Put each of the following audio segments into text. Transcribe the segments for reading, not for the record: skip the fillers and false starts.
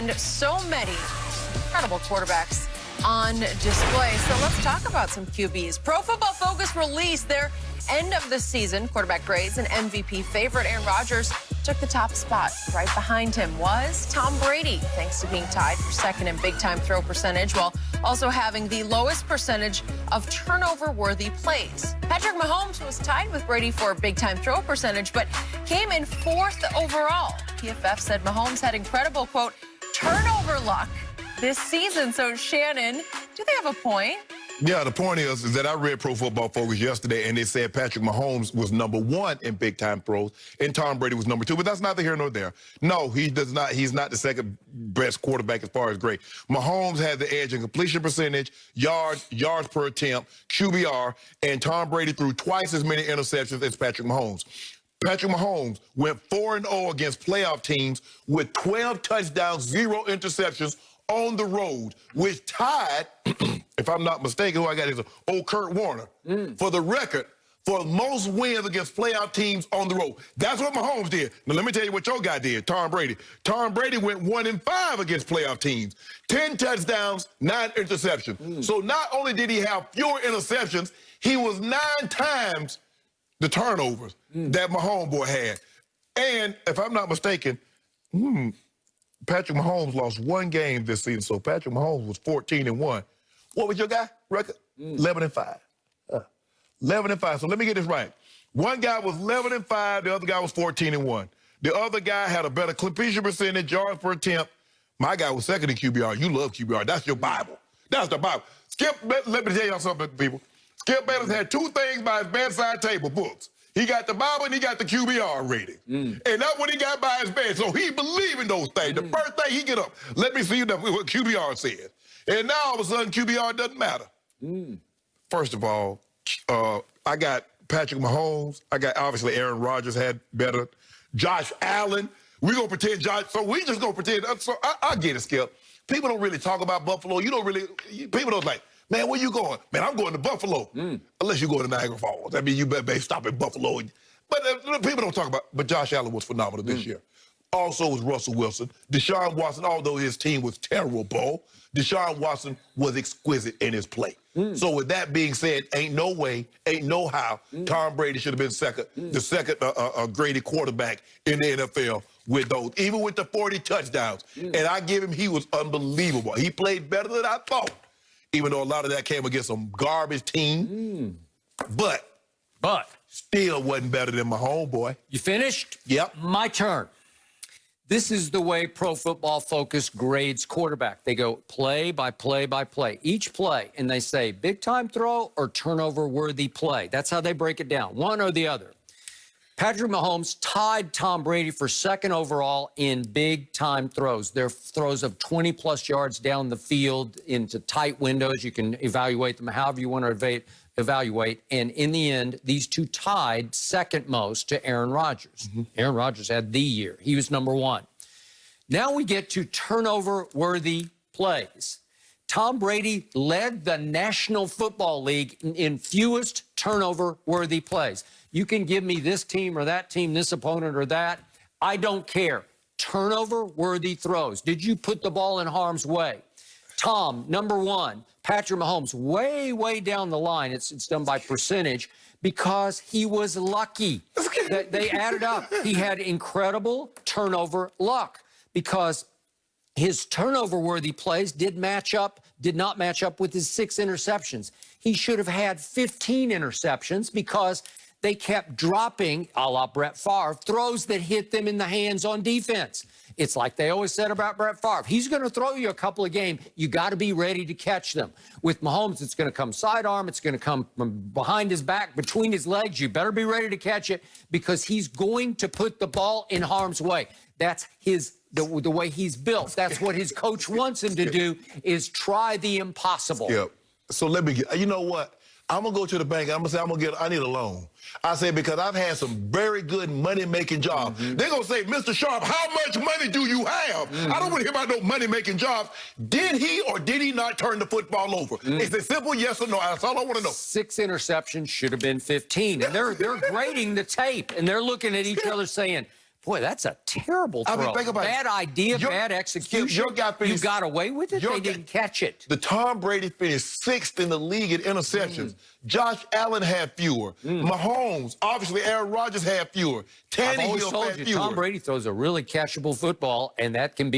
and so many incredible quarterbacks on display. So let's talk about some QBs. Pro Football Focus released their end of the season quarterback grades, and MVP favorite Aaron Rodgers took the top spot. Right behind him was Tom Brady, thanks to being tied for second in big-time throw percentage, while also having the lowest percentage of turnover-worthy plays. Patrick Mahomes was tied with Brady for big-time throw percentage, but came in fourth overall. PFF said Mahomes had incredible, quote, turnover luck this season. So, Shannon, do they have a point? Yeah, the point is that I read Pro Football Focus yesterday, and they said Patrick Mahomes was #1 in big-time throws, and Tom Brady was #2. But that's neither here nor there. No, he does not. He's not the second best quarterback as far as grade. Mahomes had the edge in completion percentage, yards per attempt, QBR, and Tom Brady threw twice as many interceptions as Patrick Mahomes. Patrick Mahomes went 4-0 against playoff teams with 12 touchdowns, 0 interceptions on the road, which tied, if I'm not mistaken, who I got is old Kurt Warner, for the record for most wins against playoff teams on the road. That's what Mahomes did. Now, let me tell you what your guy did, Tom Brady. Tom Brady went 1-5 against playoff teams. 10 touchdowns, 9 interceptions. So not only did he have fewer interceptions, he was 9 times the turnovers that Mahomes boy had. And if I'm not mistaken, Patrick Mahomes lost 1 game this season, so Patrick Mahomes was 14-1. What was your guy record? 11-5. 11-5. So let me get this right. One guy was 11-5, the other guy was 14-1. The other guy had a better completion percentage, yards per attempt. My guy was second in QBR. You love QBR. That's your Bible. That's the Bible. Skip, let me tell y'all something, people. Skip Bayless had 2 things by his bedside table, books. He got the Bible and he got the QBR rating. And that's what he got by his bed. So he believed in those things. The first thing he get up, let me see what QBR says. And now all of a sudden QBR doesn't matter. First of all, I got Patrick Mahomes. I got obviously Aaron Rodgers had better. Josh Allen. We're going to pretend Josh. So we just going to pretend. So I get it, Skip. People don't really talk about Buffalo. You don't really, people don't like, man, where you going? Man, I'm going to Buffalo. Unless you go to Niagara Falls. I mean, you better stop at Buffalo. But people don't talk about, but Josh Allen was phenomenal this year. Also was Russell Wilson. Deshaun Watson, although his team was terrible, Deshaun Watson was exquisite in his play. So with that being said, ain't no way, ain't no how Tom Brady should have been the second graded quarterback in the NFL with those, even with the 40 touchdowns. And I give him, he was unbelievable. He played better than I thought, even though a lot of that came against some garbage team. But still wasn't better than my homeboy. You finished? Yep. My turn. This is the way Pro Football Focus grades quarterback. They go play by play by play. Each play, and they say big-time throw or turnover-worthy play. That's how they break it down, one or the other. Patrick Mahomes tied Tom Brady for second overall in big-time throws. Their throws of 20-plus yards down the field into tight windows. You can evaluate them however you want to evaluate. And in the end, these two tied second most to Aaron Rodgers. Aaron Rodgers had the year. He was #1. Now we get to turnover-worthy plays. Tom Brady led the National Football League in fewest turnover-worthy plays. You can give me this team or that team, this opponent or that. I don't care. Turnover-worthy throws. Did you put the ball in harm's way? Tom, #1. Patrick Mahomes, way, way down the line. It's done by percentage because he was lucky. They added up. He had incredible turnover luck because his turnover-worthy plays did not match up with his 6 interceptions. He should have had 15 interceptions because they kept dropping, a la Brett Favre, throws that hit them in the hands on defense. It's like they always said about Brett Favre. He's going to throw you a couple of games. You got to be ready to catch them. With Mahomes, it's going to come sidearm. It's going to come from behind his back, between his legs. You better be ready to catch it because he's going to put the ball in harm's way. That's the way he's built. That's what his coach wants him to do, is try the impossible. Yeah. So let me get, you know what? I'm going to go to the bank. I'm going to say, I need a loan. I say, because I've had some very good money-making jobs. They're going to say, Mr. Sharp, how much money do you have? I don't want to hear about no money-making jobs. Did he or did he not turn the football over? Is it simple, yes or no? That's all I want to know. 6 interceptions should have been 15. And they're grading the tape, and they're looking at each other saying, Boy, that's a terrible throw. I mean, think about bad idea, bad execution. Your guy finished, you got away with it? They didn't catch it. The Tom Brady finished 6th in the league in interceptions. Josh Allen had fewer. Mahomes, obviously Aaron Rodgers had fewer. I've always Tannehill told had you, fewer. Tom Brady throws a really catchable football, and that can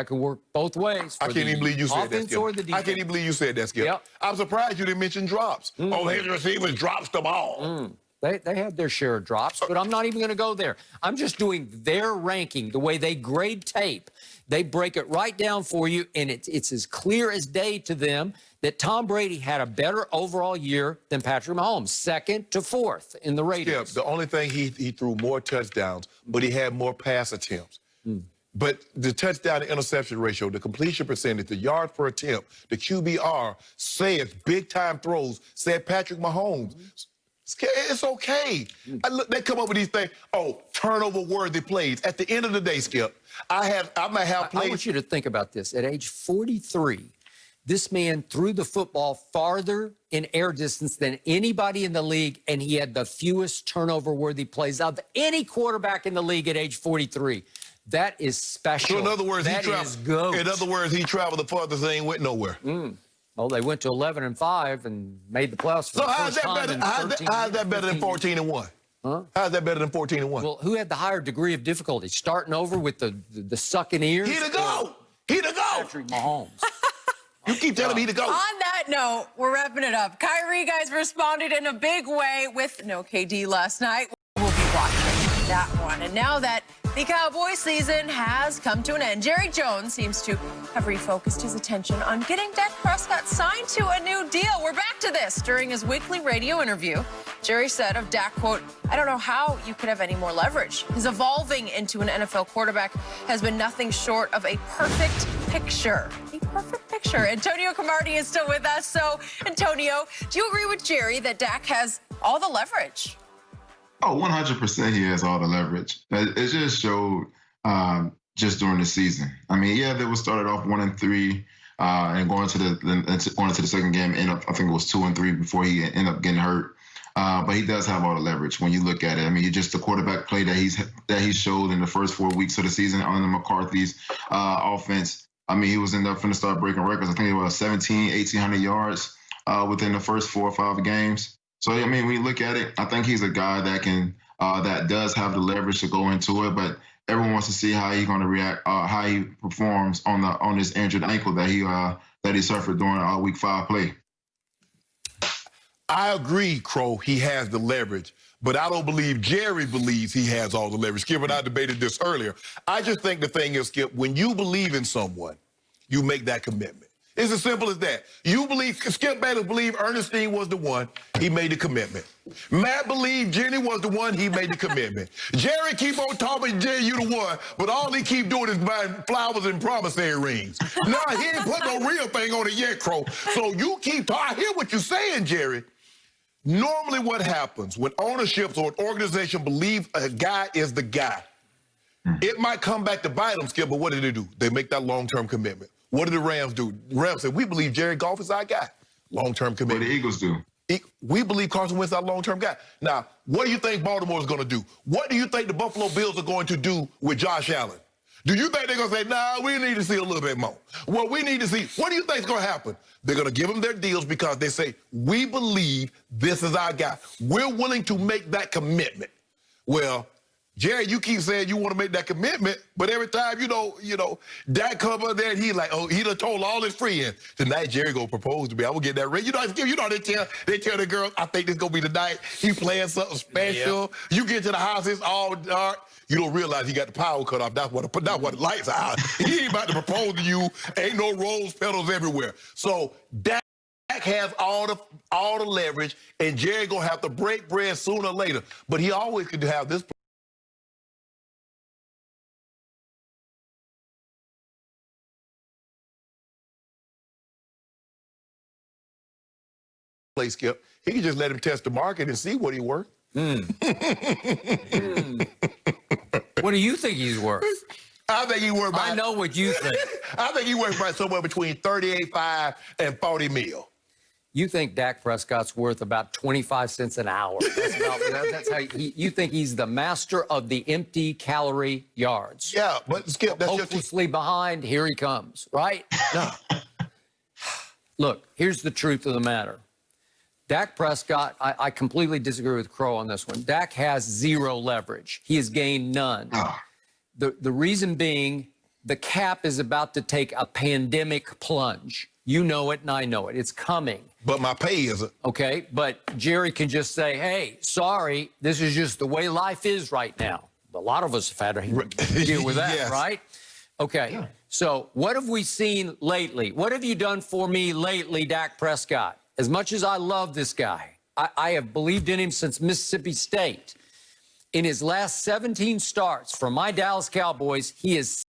work both ways. I can't even believe you said that, Skip. Or the defense. I can't even believe you said that, Skip. Yep. I'm surprised you didn't mention drops. Oh, his receivers drops the ball. They had their share of drops, but I'm not even going to go there. I'm just doing their ranking, the way they grade tape. They break it right down for you, and it's as clear as day to them that Tom Brady had a better overall year than Patrick Mahomes, 2nd to 4th in the ratings. Skip, the only thing he threw more touchdowns, but he had more pass attempts. But the touchdown to interception ratio, the completion percentage, the yards per attempt, the QBR says big-time throws, said Patrick Mahomes. It's okay. They come up with these things. Oh, turnover-worthy plays. At the end of the day, Skip, I might have plays. I want you to think about this. At age 43, this man threw the football farther in air distance than anybody in the league, and he had the fewest turnover-worthy plays of any quarterback in the league at age 43. That is special. So in other words, that is GOAT. In other words, he traveled the farthest and ain't went nowhere. Well, they went to 11-5 and made the playoffs for the first time in 13 how's that better than 14-1? Huh? How's that better than 14-1? Well, who had the higher degree of difficulty? Starting over with the sucking ears? He the GOAT. He the GOAT. Patrick Mahomes. You keep telling me he the GOAT. On that note, we're wrapping it up. Kyrie, guys, responded in a big way with no KD last night. We'll be watching that one. And now that the Cowboy season has come to an end, Jerry Jones seems to have refocused his attention on getting Dak Prescott signed to a new deal. We're back to this. During his weekly radio interview, Jerry said of Dak, quote, "I don't know how you could have any more leverage. His evolving into an NFL quarterback has been nothing short of a perfect picture." A perfect picture. Antonio Cromartie is still with us. So, Antonio, do you agree with Jerry that Dak has all the leverage? Oh, 100% he has all the leverage. It just showed just during the season. I mean, yeah, they were started off 1-3 and going into the second game, I think it was 2-3 before he ended up getting hurt. But he does have all the leverage when you look at it. I mean, just the quarterback play that he showed in the first 4 weeks of the season under McCarthy's offense. I mean, he was in there from the start breaking records. I think it was 1,800 yards within the first 4 or 5 games. So, I mean, when you look at it, I think he's a guy that can that does have the leverage to go into it. But everyone wants to see how he's going to react, how he performs on his injured ankle that he suffered during week 5 play. I agree, Crow. He has the leverage, but I don't believe Jerry believes he has all the leverage. Skip and I debated this earlier. I just think the thing is, Skip, when you believe in someone, you make that commitment. It's as simple as that. You believe, Skip Bayless believed Ernestine was the one, he made the commitment. Matt believed Jenny was the one, he made the commitment. Jerry keep on talking, Jerry, you the one, but all he keep doing is buying flowers and promissory rings. No, he ain't put no real thing on it yet, Crow. So you keep talking. I hear what you're saying, Jerry. Normally what happens when ownerships or an organization believe a guy is the guy, it might come back to bite them, Skip, but what do? They make that long-term commitment. What do the Rams do? The Rams say, we believe Jared Goff is our guy. Long-term commitment. What the Eagles do? We believe Carson Wentz is our long-term guy. Now, what do you think Baltimore is going to do? What do you think the Buffalo Bills are going to do with Josh Allen? Do you think they're going to say, nah, we need to see a little bit more? Well, we need to see. What do you think is going to happen? They're going to give them their deals because they say, we believe this is our guy. We're willing to make that commitment. Well, Jerry, you keep saying you want to make that commitment, but every time, you know, Dak come up there and he like, oh, he done told all his friends, tonight Jerry gonna propose to me. I'm gonna get that ring. You know they tell the girls, I think this gonna be the night. He playing something special. Yep. You get to the house, it's all dark. You don't realize he got the power cut off. That's what the lights are out. He ain't about to propose to you. Ain't no rose petals everywhere. So Dak has all the leverage, and Jerry gonna have to break bread sooner or later. But he always could have this play, Skip. He can just let him test the market and see what he worth. What do you think he's worth? I think he's worth. I know what you think. I think he's worth right somewhere between $38.5 and $40 million. You think Dak Prescott's worth about 25 cents an hour. That's how you think he's the master of the empty calorie yards. Yeah, but Skip, that's hopelessly behind. Here he comes, right? No. Look, here's the truth of the matter. Dak Prescott, I completely disagree with Crow on this one. Dak has zero leverage. He has gained none. The reason being, the cap is about to take a pandemic plunge. You know it and I know it. It's coming. But my pay isn't. Okay, but Jerry can just say, hey, sorry, this is just the way life is right now. A lot of us have had to deal with that, Yes. right? Okay, so what have we seen lately? What have you done for me lately, Dak Prescott? As much as I love this guy, I have believed in him since Mississippi State. In his last 17 starts for my Dallas Cowboys, he is